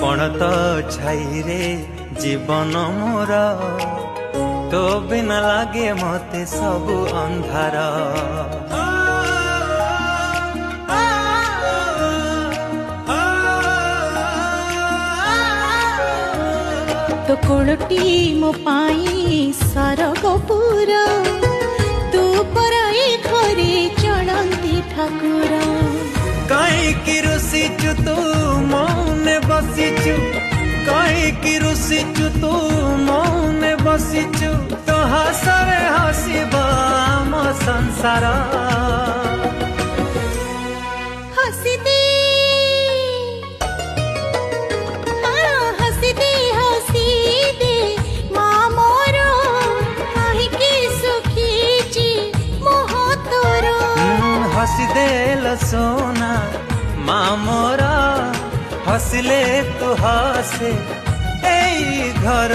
आपण तो छाई रे जीवन मोर तो बिना लागे मते सबु अंधार। तो कोलटी मो पाई सरगपुर तू पराई घरे चलती ठाकुर। कहीं रुसीचु तू मौने बसीचु, कहीं रुसीचु तू मौने बसीचु, तो हसरे हसीबा मो संसार। हसी दे हसी दे हसी दे माँ मोर काहीकि सुखी मोह तोर। हसी दे सोना माँ मोरा हसले तू हसे ए घर।